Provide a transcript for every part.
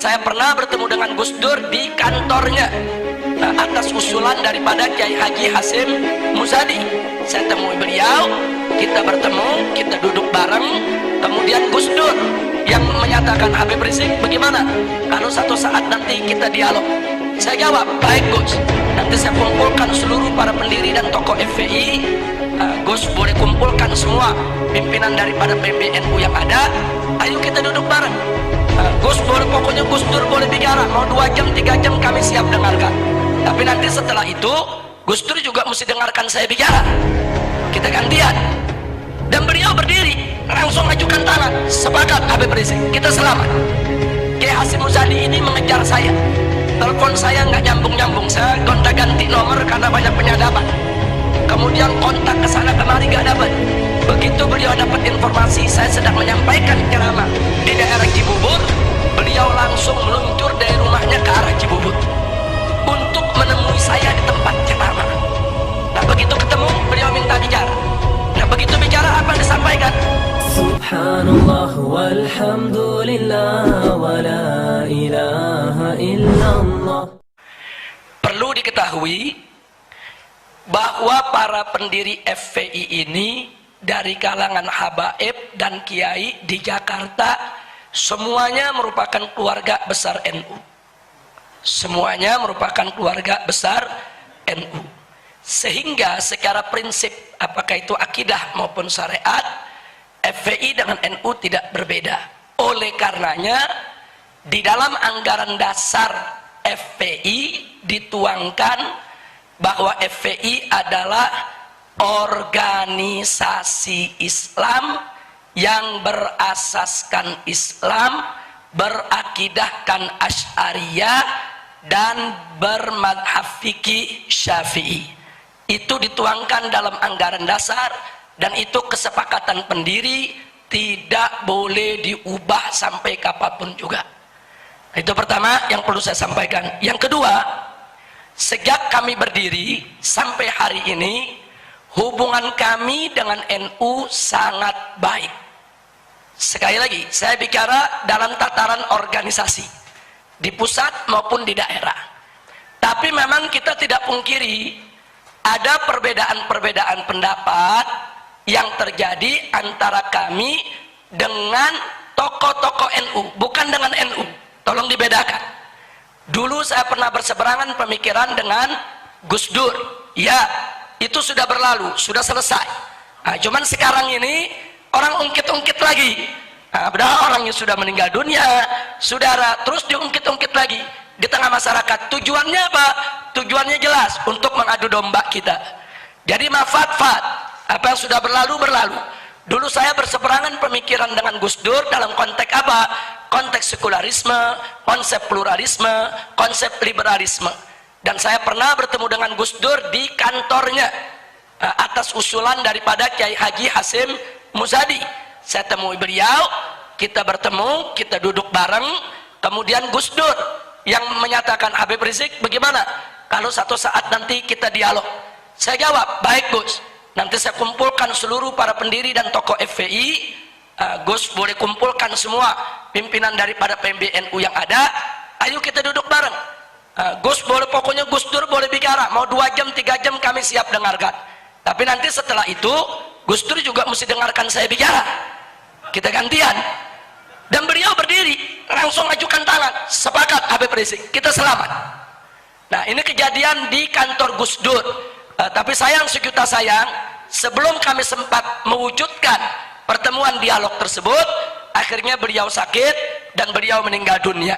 Saya pernah bertemu dengan Gus Dur di kantornya, atas usulan daripada Kiai Haji Hasyim Muzadi. Saya temui beliau, kita bertemu, kita duduk bareng. Kemudian Gus Dur yang menyatakan, Habib Rizik, bagaimana kalau satu saat nanti kita dialog? Saya jawab, baik Gus, nanti saya kumpulkan seluruh para pendiri dan tokoh FPI. Gus boleh kumpulkan semua pimpinan daripada PBNU yang ada, ayo kita duduk bareng. Gus boleh, pokoknya Gus Dur boleh bicara, mau 2 jam 3 jam kami siap dengarkan. Tapi nanti setelah itu Gus Dur juga mesti dengarkan saya bicara. Kita gantian. Dan beliau berdiri langsung ajukan tangan, sepakat Habib Rizik, kita selamat. Kiai Hasyim Muzadi ini mengejar saya, telepon saya nggak nyambung-nyambung, saya kontak ganti nomor karena banyak penyadapan. Kemudian kontak ke sana kemari gak dapat. Begitu beliau dapat informasi saya sedang menyampaikan ceramah di daerah Cibubur, beliau langsung meluncur dari rumahnya ke arah Cibubur untuk menemui saya di tempat ceramah. Nah begitu ketemu, beliau minta bicara. Nah begitu bicara, apa yang disampaikan? Subhanallah walhamdulillah wa la ilaha illallah. Perlu diketahui bahwa para pendiri FPI ini dari kalangan habaib dan kiai di Jakarta semuanya merupakan keluarga besar NU. Semuanya merupakan keluarga besar NU. Sehingga secara prinsip, apakah itu akidah maupun syariat, FPI dengan NU tidak berbeda. Oleh karenanya di dalam anggaran dasar FPI dituangkan bahwa FPI adalah organisasi Islam yang berasaskan Islam, berakidahkan Asy'ariyah dan bermadhab fikih Syafi'i. Itu dituangkan dalam anggaran dasar dan itu kesepakatan pendiri, tidak boleh diubah sampai kapanpun juga. Itu pertama yang perlu saya sampaikan. Yang kedua, sejak kami berdiri sampai hari ini, hubungan kami dengan NU sangat baik. Sekali lagi, saya bicara dalam tataran organisasi, di pusat maupun di daerah. Tapi memang kita tidak pungkiri, ada perbedaan-perbedaan pendapat yang terjadi antara kami dengan tokoh-tokoh NU, bukan dengan NU. Tolong dibedakan. Dulu saya pernah berseberangan pemikiran dengan Gus Dur. Ya, itu sudah berlalu, sudah selesai. Nah, cuman sekarang ini orang ungkit-ungkit lagi. Nah, padahal orangnya sudah meninggal dunia, saudara, terus diungkit-ungkit lagi di tengah masyarakat. Tujuannya apa? Tujuannya jelas, untuk mengadu domba kita. Jadi mafat-fat, apa yang sudah berlalu, berlalu. Dulu saya berseberangan pemikiran dengan Gus Dur dalam konteks apa? Konteks sekularisme, konsep pluralisme, konsep liberalisme. Dan saya pernah bertemu dengan Gus Dur di kantornya, atas usulan daripada Kiai Haji Hasyim Muzadi. Saya temui beliau, kita bertemu, kita duduk bareng. Kemudian Gus Dur yang menyatakan, Habib Rizik, bagaimana kalau satu saat nanti kita dialog? Saya jawab, baik Gus, nanti saya kumpulkan seluruh para pendiri dan tokoh FPI. Gus boleh kumpulkan semua pimpinan daripada PBNU yang ada, ayo kita duduk bareng. Gus boleh, pokoknya Gus Dur boleh bicara, mau 2 jam 3 jam kami siap dengarkan. Tapi nanti setelah itu Gus Dur juga mesti dengarkan saya bicara. Kita gantian. Dan beliau berdiri langsung ajukan tangan, sepakat Habib Rizik, kita selamat. Nah ini kejadian di kantor Gus Dur. Tapi sayang sejuta sayang, sebelum kami sempat mewujudkan pertemuan dialog tersebut, akhirnya beliau sakit dan beliau meninggal dunia.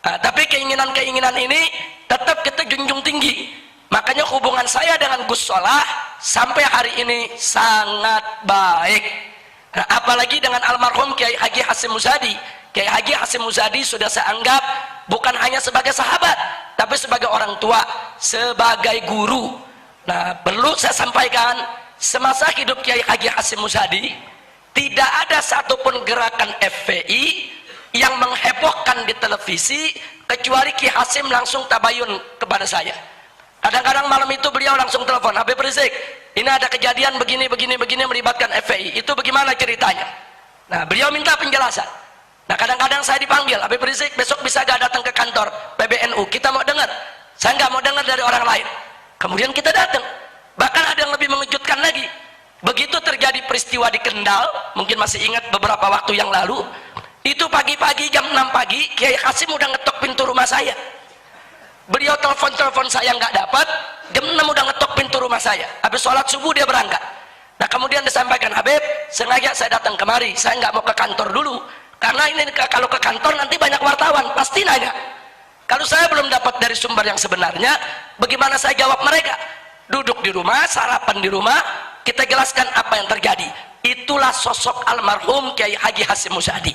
Tapi keinginan-keinginan ini tetap kita junjung tinggi. Makanya hubungan saya dengan Gus Solah sampai hari ini sangat baik. Apalagi dengan almarhum Kiai Haji Hasyim Muzadi. Kiai Haji Hasyim Muzadi sudah saya anggap bukan hanya sebagai sahabat, tapi sebagai orang tua, sebagai guru. Nah perlu saya sampaikan, semasa hidup Kiai Haji Hasyim Muzadi tidak ada satupun gerakan FPI yang menghebohkan di televisi kecuali Ki Hasyim langsung tabayun kepada saya. Kadang-kadang malam itu beliau langsung telepon, Habib Rizik, ini ada kejadian begini melibatkan FPI, itu bagaimana ceritanya? Nah beliau minta penjelasan. Nah kadang-kadang saya dipanggil, Habib Rizik besok bisa gak datang ke kantor PBNU, kita mau dengar. Saya nggak mau dengar dari orang lain. Kemudian kita datang. Bahkan ada yang lebih mengejutkan lagi. Begitu terjadi peristiwa di Kendal, mungkin masih ingat beberapa waktu yang lalu, itu pagi-pagi jam 6 pagi Kiai Hasim udah ngetok pintu rumah saya. Beliau telepon saya nggak dapat, jam 6 udah ngetok pintu rumah saya. Habis sholat subuh dia berangkat. Nah kemudian disampaikan, Habib sengaja saya datang kemari, saya nggak mau ke kantor dulu karena ini kalau ke kantor nanti banyak wartawan pasti nanya. Kalau saya belum dapat dari sumber yang sebenarnya, bagaimana saya jawab mereka? Duduk di rumah, sarapan di rumah, kita jelaskan apa yang terjadi. Itulah sosok almarhum Kiai Haji Hasyim Muzadi.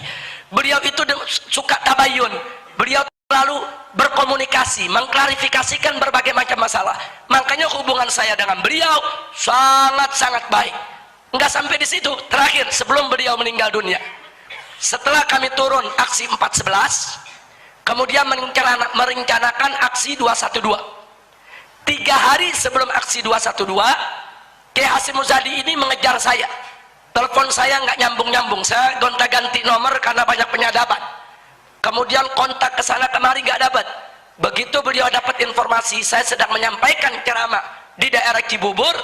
Beliau itu suka tabayun, beliau selalu berkomunikasi, mengklarifikasikan berbagai macam masalah. Makanya hubungan saya dengan beliau sangat-sangat baik. Enggak sampai di situ, terakhir sebelum beliau meninggal dunia, setelah kami turun aksi 411, kemudian merencanakan aksi 212. 3 hari sebelum aksi 212, Kiai Hasyim Muzadi ini mengejar saya. Telepon saya nggak nyambung-nyambung, saya gonta-ganti nomor karena banyak penyadapan. Kemudian kontak ke sana kemari nggak dapat. Begitu beliau dapat informasi saya sedang menyampaikan ceramah di daerah Cibubur,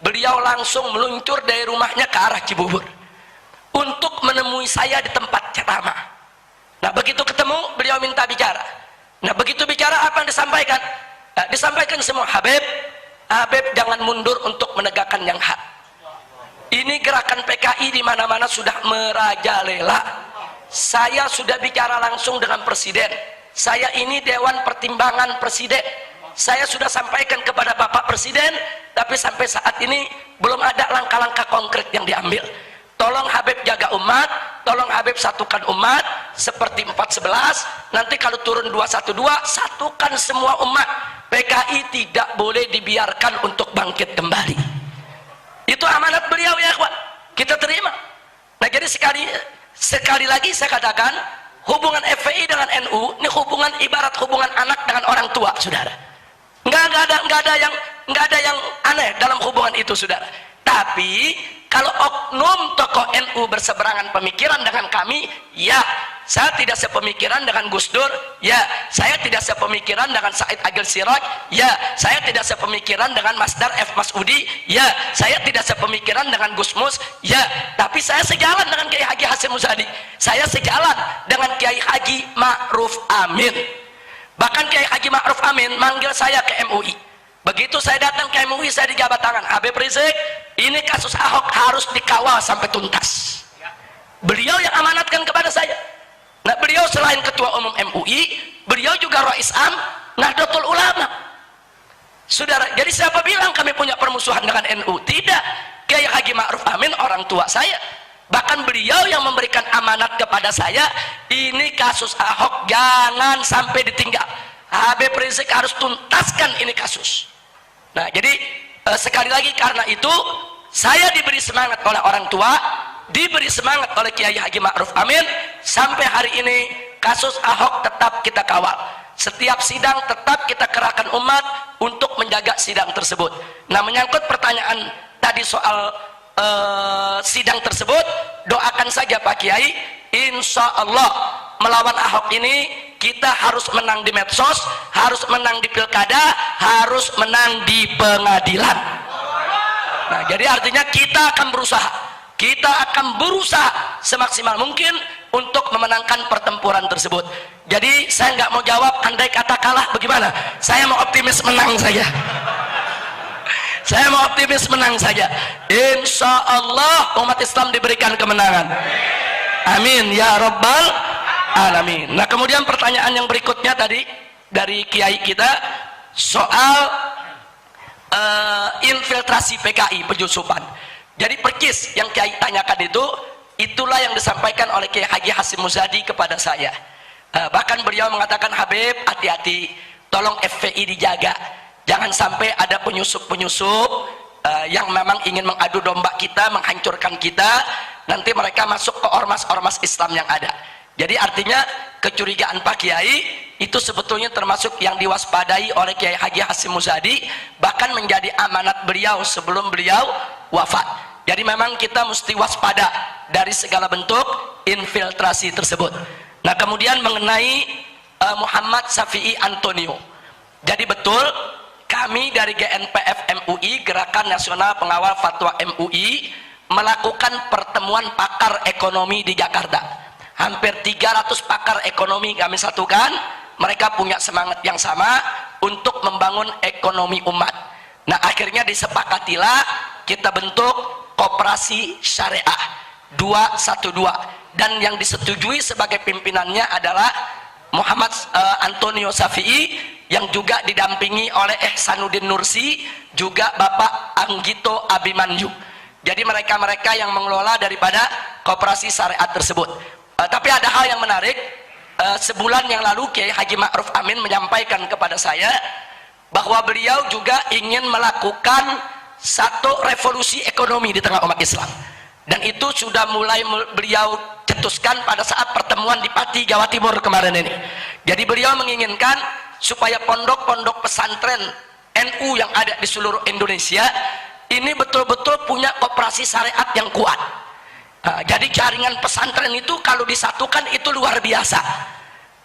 beliau langsung meluncur dari rumahnya ke arah Cibubur untuk menemui saya di tempat ceramah. Nah begitu ketemu beliau minta bicara. Nah begitu bicara apa yang disampaikan? Disampaikan semua, Habib jangan mundur untuk menegakkan yang hak. Ini gerakan PKI di mana-mana sudah merajalela. Saya sudah bicara langsung dengan Presiden. Saya ini Dewan Pertimbangan Presiden. Saya sudah sampaikan kepada Bapak Presiden, tapi sampai saat ini belum ada langkah-langkah konkret yang diambil. Tolong Habib jaga umat, tolong Habib satukan umat seperti 411. Nanti kalau turun 212, satukan semua umat. PKI tidak boleh dibiarkan untuk bangkit kembali. Itu amanat beliau ya kawan, kita terima. Nah jadi sekali lagi saya katakan, hubungan FPI dengan NU ini hubungan ibarat hubungan anak dengan orang tua, saudara. Nggak ada yang aneh dalam hubungan itu, saudara. Tapi kalau oknum tokoh NU berseberangan pemikiran dengan kami, ya saya tidak sepemikiran dengan Gus Dur, ya saya tidak sepemikiran dengan Said Agil Siraj, ya saya tidak sepemikiran dengan Masdar F. Masudi, ya saya tidak sepemikiran dengan Gus Mus, ya tapi saya sejalan dengan Kiai Haji Hasyim Muzadi, saya sejalan dengan Kiai Haji Ma'ruf Amin. Bahkan Kiai Haji Ma'ruf Amin manggil saya ke MUI. Begitu saya datang ke MUI, saya dijabat tangan, Habib Rizik, ini kasus Ahok harus dikawal sampai tuntas. Beliau yang amanatkan kepada saya. Nah beliau selain ketua umum MUI, beliau juga Rais Am Nahdlatul Ulama. Saudara, jadi siapa bilang kami punya permusuhan dengan NU? Tidak. Kiai Haji Ma'ruf Amin orang tua saya. Bahkan beliau yang memberikan amanat kepada saya, ini kasus Ahok jangan sampai ditinggal. Habib Rizik harus tuntaskan ini kasus. Nah jadi sekali lagi karena itu saya diberi semangat oleh orang tua, diberi semangat oleh Kiai Haji Ma'ruf Amin, sampai hari ini kasus Ahok tetap kita kawal. Setiap sidang tetap kita kerahkan umat untuk menjaga sidang tersebut. Nah menyangkut pertanyaan tadi soal sidang tersebut, doakan saja Pak Kiai, insya Allah melawan Ahok ini kita harus menang di medsos, harus menang di pilkada, harus menang di pengadilan. Nah jadi artinya kita akan berusaha semaksimal mungkin untuk memenangkan pertempuran tersebut. Jadi saya nggak mau jawab andai kata kalah bagaimana, saya mau optimis menang saja. Saya mau optimis menang saja. Insya Allah umat Islam diberikan kemenangan. Amin ya Rabbal Alamin. Nah kemudian pertanyaan yang berikutnya tadi dari Kiai kita soal infiltrasi PKI penyusupan. Jadi percis yang Kiai tanyakan itu, itulah yang disampaikan oleh Kiai Haji Hasyim Muzadi kepada saya. Bahkan beliau mengatakan, Habib hati-hati, tolong FPI dijaga, jangan sampai ada penyusup-penyusup yang memang ingin mengadu domba kita, menghancurkan kita, nanti mereka masuk ke ormas-ormas Islam yang ada. Jadi artinya kecurigaan Pak Kiai itu sebetulnya termasuk yang diwaspadai oleh Kiai Haji Hasyim Muzadi, bahkan menjadi amanat beliau sebelum beliau wafat. Jadi memang kita mesti waspada dari segala bentuk infiltrasi tersebut. Nah, kemudian mengenai Muhammad Syafi'i Antonio. Jadi betul, kami dari GNPF MUI, Gerakan Nasional Pengawal Fatwa MUI, melakukan pertemuan pakar ekonomi di Jakarta. Hampir 300 pakar ekonomi kami satukan. Mereka punya semangat yang sama untuk membangun ekonomi umat. Nah, akhirnya disepakatilah kita bentuk koperasi syariah 212, dan yang disetujui sebagai pimpinannya adalah Muhammad Antonio Syafi'i, yang juga didampingi oleh Ihsanuddin Nursi, juga Bapak Anggito Abimanyu. Jadi mereka-mereka yang mengelola daripada koperasi syariat tersebut. Tapi ada hal yang menarik. Sebulan yang lalu Kiai Haji Ma'ruf Amin menyampaikan kepada saya bahwa beliau juga ingin melakukan satu revolusi ekonomi di tengah umat Islam, dan itu sudah mulai beliau cetuskan pada saat pertemuan di Pati, Jawa Timur kemarin ini. Jadi beliau menginginkan supaya pondok-pondok pesantren NU yang ada di seluruh Indonesia ini betul-betul punya koperasi syariat yang kuat. Jadi jaringan pesantren itu kalau disatukan itu luar biasa,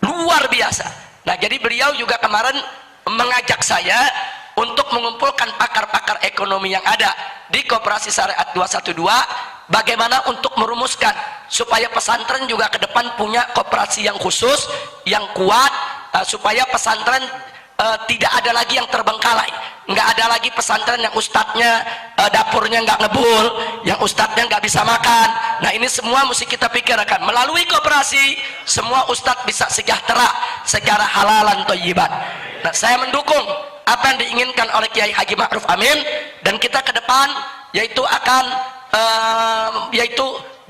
luar biasa. Nah, jadi beliau juga kemarin mengajak saya untuk mengumpulkan pakar-pakar ekonomi yang ada di koperasi syariat 212, bagaimana untuk merumuskan supaya pesantren juga ke depan punya koperasi yang khusus, yang kuat, supaya pesantren tidak ada lagi yang terbengkalai. Nggak ada lagi pesantren yang ustadznya dapurnya nggak ngebul, yang ustadznya nggak bisa makan. Nah, ini semua mesti kita pikirkan. Melalui koperasi semua ustadz bisa sejahtera secara halalan thayyiban. Nah, saya mendukung apa yang diinginkan oleh Kiai Haji Ma'ruf Amin, dan kita ke depan yaitu akan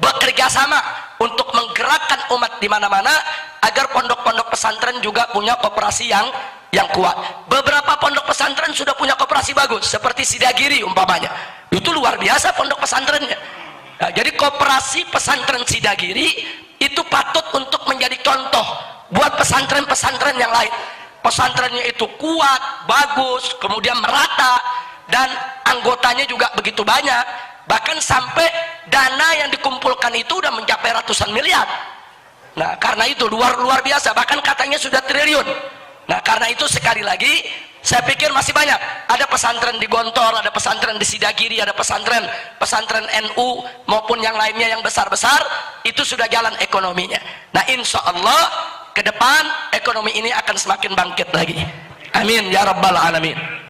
bekerja sama untuk menggerakkan umat di mana-mana agar pondok-pondok pesantren juga punya koperasi yang kuat. Beberapa pondok pesantren sudah punya koperasi bagus, seperti Sidagiri umpamanya. Itu luar biasa pondok pesantrennya. Nah, jadi koperasi pesantren Sidagiri itu patut untuk menjadi contoh buat pesantren-pesantren yang lain. Pesantrennya itu kuat, bagus, kemudian merata, dan anggotanya juga begitu banyak. Bahkan sampai dana yang dikumpulkan itu udah mencapai ratusan miliar. Nah, karena itu luar biasa, bahkan katanya sudah triliun. Nah, karena itu sekali lagi saya pikir masih banyak. Ada pesantren di Gontor, ada pesantren di Sidagiri, ada pesantren NU maupun yang lainnya yang besar-besar, itu sudah jalan ekonominya. Nah, insya Allah ke depan ekonomi ini akan semakin bangkit lagi. Amin ya rabbal alamin.